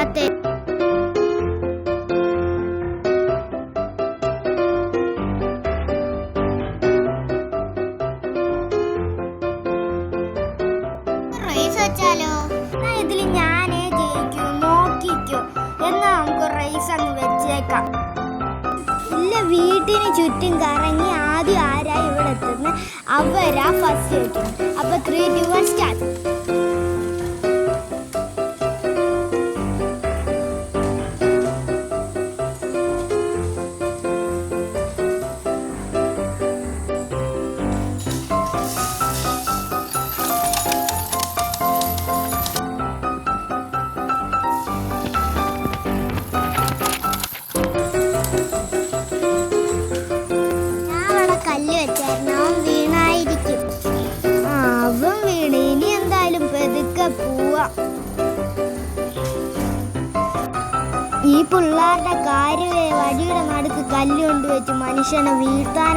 വരാത്തെ? Raise വെച്ചാലോ? ഇതിൽ ഞാനേ ജയിക്കൂ, നോക്കിക്കോ. എന്നാ നമുക്ക് റേസ് അങ്ങ് വെച്ചേക്കാം. ഇല്ല, വീട്ടിന് ചുറ്റും കറങ്ങി ആദ്യം ആരാ ഇവിടെ എത്തുന്നത് അവരാ ഫസ്റ്റ് വെക്കുന്നത്. അപ്പൊ 3, 2, 1 സ്റ്റാർട്ട്. കല്ല് വെച്ചായിരുന്നു, അവൻ വീണായിരിക്കും. അവൻ വീണ്. ഇനി എന്തായാലും പെതുക്കെ പോവാ. ഈ പിള്ളേരുടെ കാര്യമേ വഴിയുടെ നടുക്ക് കല്ല് കൊണ്ടുവച്ച് മനുഷ്യനെ വീഴ്ത്താൻ.